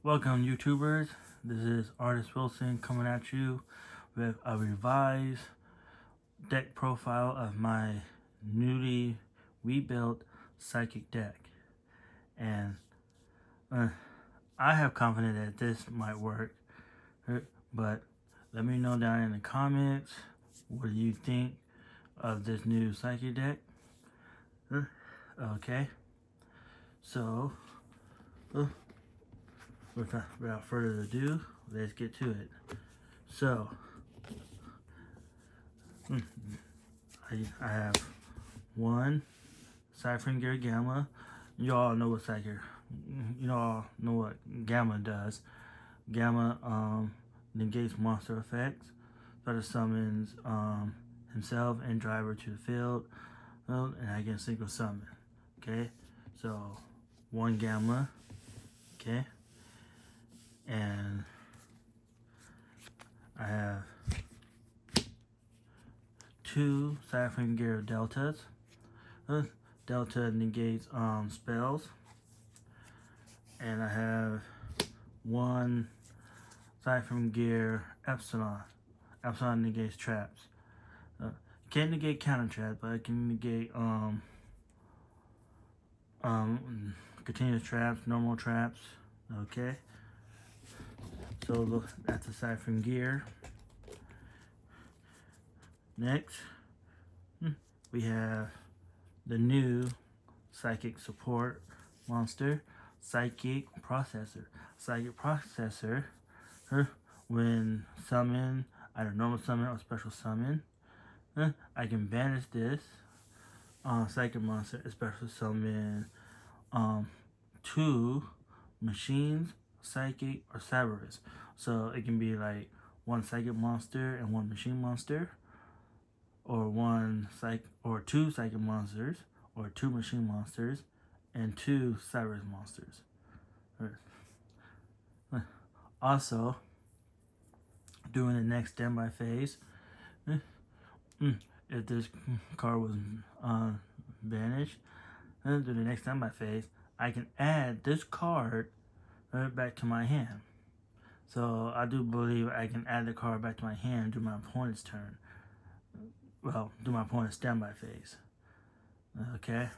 Welcome, YouTubers. This is Artist Wilson coming at you with a revised deck profile of my newly rebuilt Psychic deck. And I have confidence that this might work, but let me know down in the comments what do you think of this new Psychic deck. Okay, so without further ado, let's get to it. So, I have one Cypher Gear Gamma. You all know what Gamma does. Gamma negates monster effects. Starter summons himself and driver to the field, and I can single summon. Okay, so one Gamma. Okay, and I have two Cypher Gear Deltas. Delta negates spells, and I have one Cypher Gear Epsilon. Epsilon negates traps. Can't negate counter traps, but I can negate continuous traps, normal traps. Okay. So look, that's the Cypher Gear. Next, we have the new Psychic support monster, Psychic Processor. Psychic Processor, when summoned, either normal summon or special summon, I can banish this Psychic monster, especially summon two machines, Psychic or Cerberus. So it can be like one Psychic monster and one machine monster, or two Psychic monsters, or two machine monsters, and two Cerberus monsters. Also, during the next standby phase, if this card was banished, during the next standby phase, I can add this card back to my hand. So I do believe I can add the card back to my hand during my opponent's turn. Well, do my opponent's standby phase. Okay.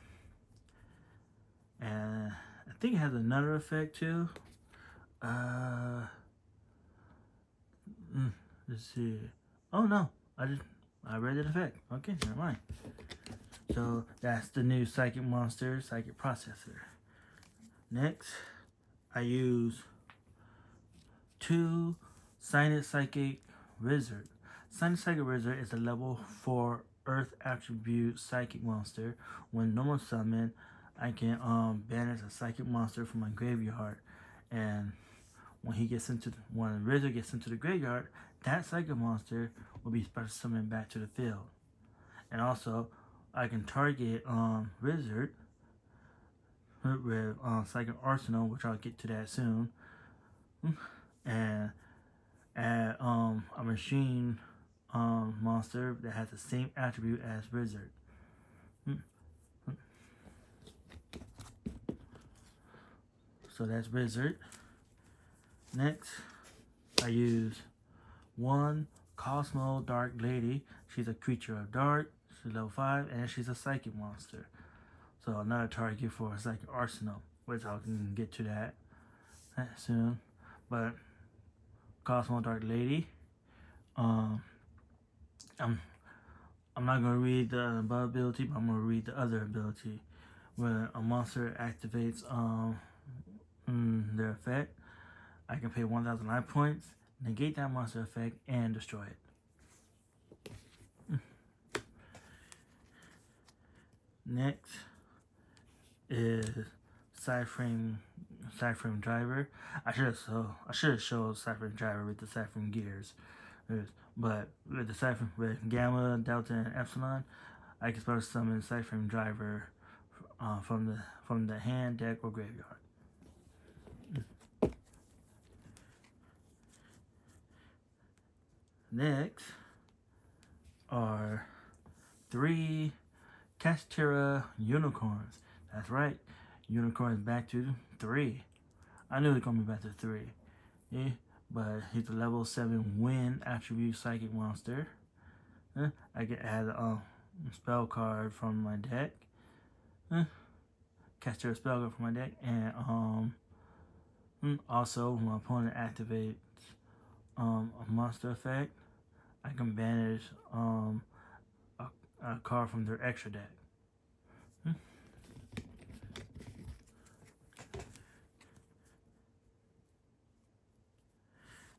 And I think it has another effect too. Let's see. Oh no, I read the effect. Okay, never mind. So that's the new Psychic monster, Psychic Processor. Next, I use two Sinus Psychic Wizard. Sinus Psychic Wizard is a level 4 Earth attribute Psychic monster. When normal summon, I can banish a Psychic monster from my graveyard, and when Wizard gets into the graveyard, that Psychic monster will be special summoned back to the field. And also, I can target Wizard with Psychic Arsenal, which I'll get to that soon, and add a machine monster that has the same attribute as Wizard. So that's Wizard. Next, I use one Cosmo Dark Lady. She's a creature of dark. She's level 5, and she's a Psychic monster. So another target for a Psychic Arsenal, which I can get to that soon. But Cosmo Dark Lady, I'm not gonna read the above ability, but I'm gonna read the other ability. When a monster activates their effect, I can pay 1,000 life points, negate that monster effect, and destroy it. Next is Cyframe Driver. I should have showed Cyframe Driver with the Cyframe Gears, but with Gamma, Delta, and Epsilon, I can special summon Cyframe Driver from the hand, deck, or graveyard. Next are 3 Kashtira Unicorns. That's right, unicorns back to 3. I knew it was gonna be better 3. Yeah, but he's a level 7 wind attribute psychic monster. I can add a spell card from my deck. Cast a spell card from my deck, and also when my opponent activates a monster effect, I can banish a card from their extra deck.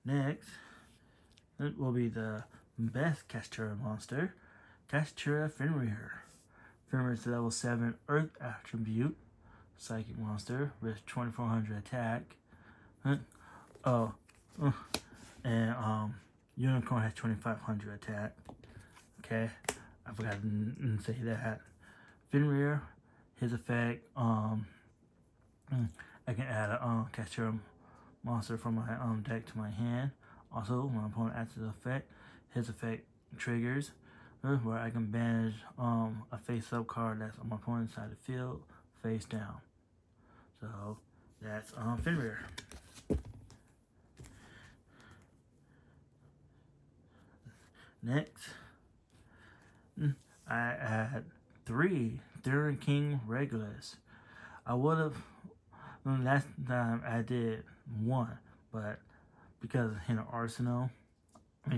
Next, it will be the best Kashtira monster, Kashtira Fenrir. Fenrir is level 7 Earth attribute, psychic monster with 2400 attack. Oh, and Unicorn has 2500 attack. Okay, I forgot to say that. Fenrir, his effect, I can add a Kashtira monster from my deck to my hand. Also, when my opponent acts his effect, triggers where I can banish a face-up card that's on my opponent's side of the field, face down. So that's Fenrir. Next, I add 3 Thurin King Regulus. I would have last time I did 1, but because in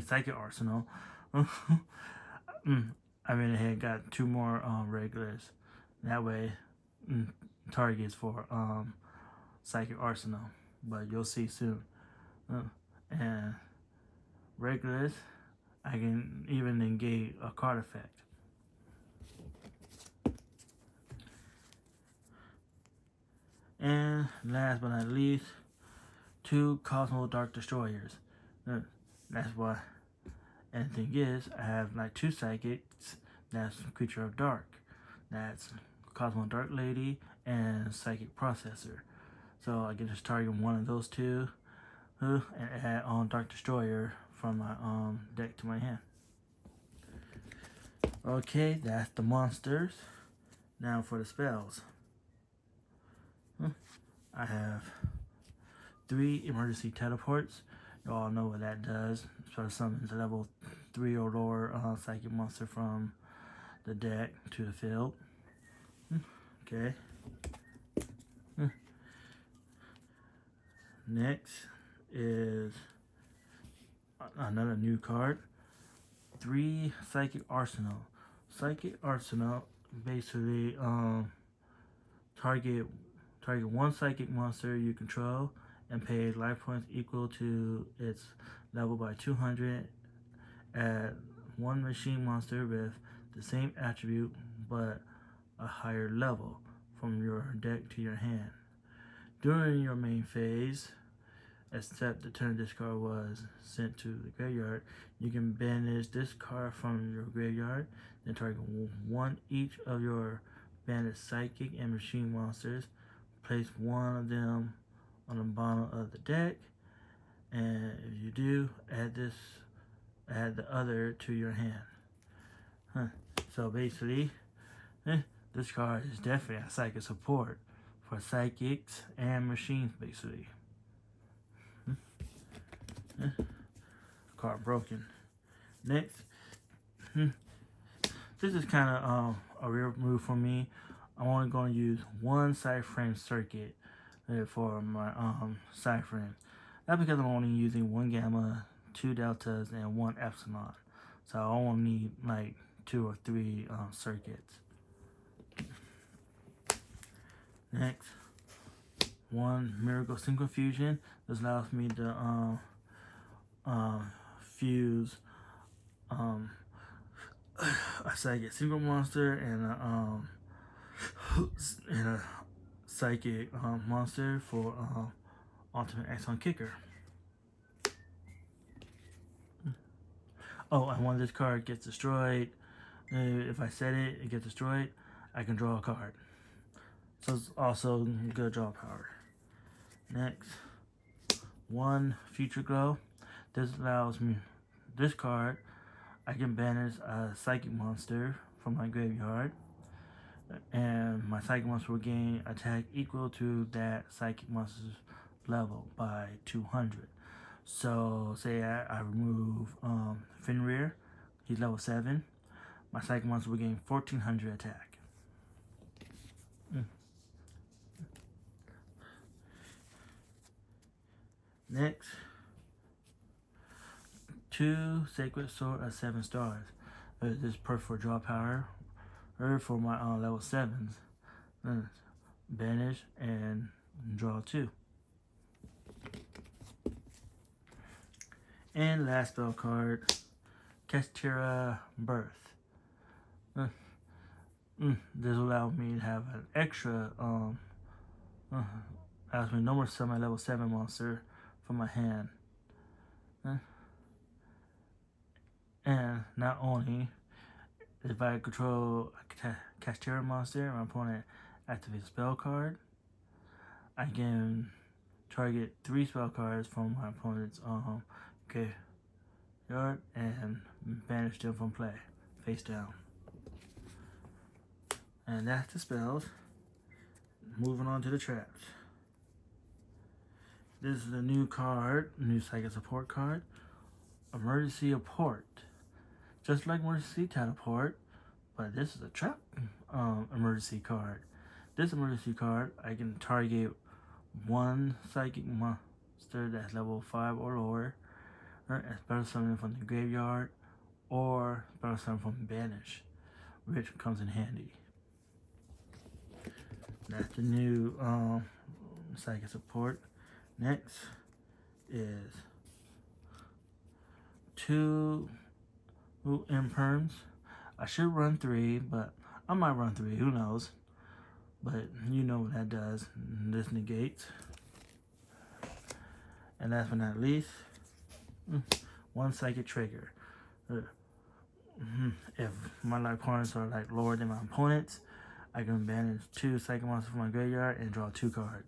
Psychic Arsenal, I went ahead and got 2 more regulars. That way, targets for Psychic Arsenal, but you'll see soon. And regulars, I can even engage a card effect. And last but not least, 2 Cosmo Dark Destroyers. That's why. And the thing is, I have like 2 psychics. That's Creature of Dark. That's Cosmo Dark Lady and Psychic Processor. So I can just target one of those 2 and add on Dark Destroyer from my deck to my hand. Okay, that's the monsters. Now for the spells. I have 3 emergency teleports. You all know what that does. So summons a level 3 or lower psychic monster from the deck to the field. Okay. Next is another new card. 3 Psychic Arsenal. Psychic Arsenal basically target 1 psychic monster you control and pay life points equal to its level by 200. Add 1 machine monster with the same attribute but a higher level from your deck to your hand. During your main phase, except the turn this card was sent to the graveyard, you can banish this card from your graveyard, then target 1 each of your banished psychic and machine monsters. Place 1 of them on the bottom of the deck, and if you do, add the other to your hand. So basically, this card is definitely a psychic support for psychics and machines, basically. Card broken. Next, this is kind of a real move for me. I'm only going to use 1 side frame circuit for my side frame. That's because I'm only using 1 gamma, 2 deltas, and 1 epsilon. So I won't need like 2 or 3 circuits. Next, 1 Miracle Synchro Fusion. This allows me to fuse a psychic synchro monster and a psychic monster for ultimate Exxon Kicker. Oh, and when this card gets destroyed, if I set it, it gets destroyed, I can draw a card. So it's also good draw power. Next, 1 Future Glow. This allows me, this card, I can banish a psychic monster from my graveyard, and my psychic monster will gain attack equal to that psychic monster's level by 200. So say I remove Fenrir, he's level 7. My psychic monster will gain 1400 attack. Next, 2 Sacred Sword of 7 stars. This is perfect for draw power. Or for my level 7s. Banish and draw 2. And last spell card, Kestira Birth. This will allow me to have an extra allows me no more summon level 7 monster from my hand. And not only if I control a Kestira monster, my opponent activates a spell card, I can target 3 spell cards from my opponent's graveyard and banish them from play, face down. And that's the spells. Moving on to the traps. This is a new card, new psychic support card, Emergency Apport. Just like Emergency Teleport, but this is a trap emergency card. This emergency card, I can target 1 psychic monster that's level 5 or lower, and special summon from the graveyard, or special summon from banish, which comes in handy. That's the new psychic support. Next is 2 imperms. I should run 3, but I might run 3, who knows. But you know what that does. This negates. And last but not least, 1 psychic trigger. If my life points are like lower than my opponent's, I can banish 2 psychic monsters from my graveyard and draw 2 cards.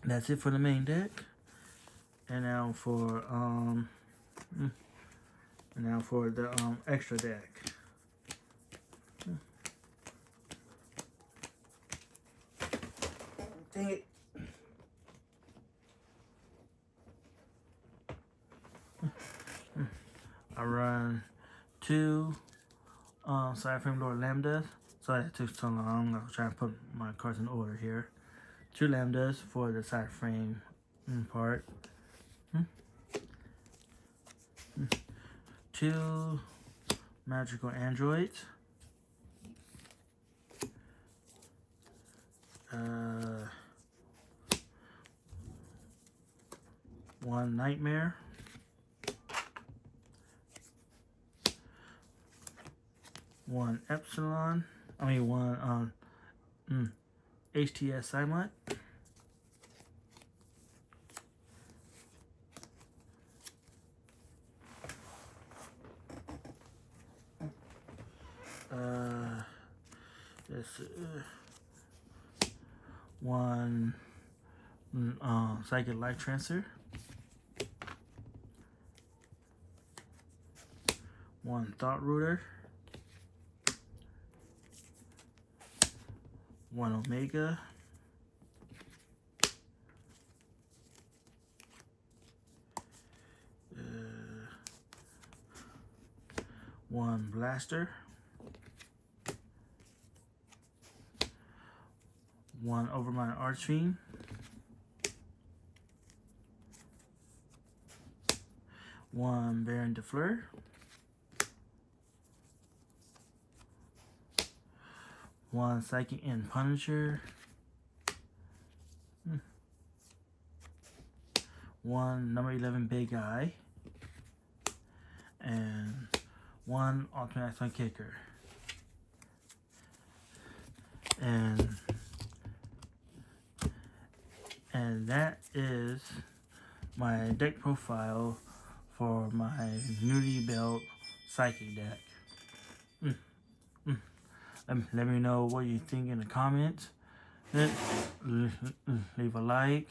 That's it for the main deck. And now for the extra deck. Dang it. I run 2 Cyberframe Lord Lambdas. Sorry it took so long. I was trying to put my cards in order here. 2 Lambdas for the Cyberframe part. 2 Magical Androids. 1 Nightmare. 1 Epsilon. I mean 1 HTS Silent. 1 Psychic Life Transfer. 1 Thought Rooter. 1 Omega. 1 Blaster. 1 Overmind Archfiend. 1 Baron de Fleur. 1 Psychic and Punisher. 1 number 11 Big Eye. And 1 Ultimate Excellent Kicker. And that is my deck profile for my newly built Psychic deck. Let me know what you think in the comments. Leave a like.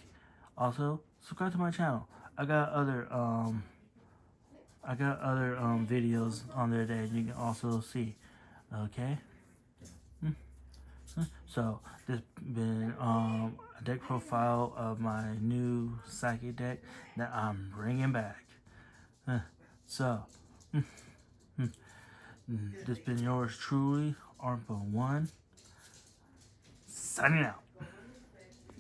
Also, subscribe to my channel. I got other videos on there that you can also see. Okay. So this been a deck profile of my new psychic deck that I'm bringing back. So this been yours truly, ARPA1, signing out.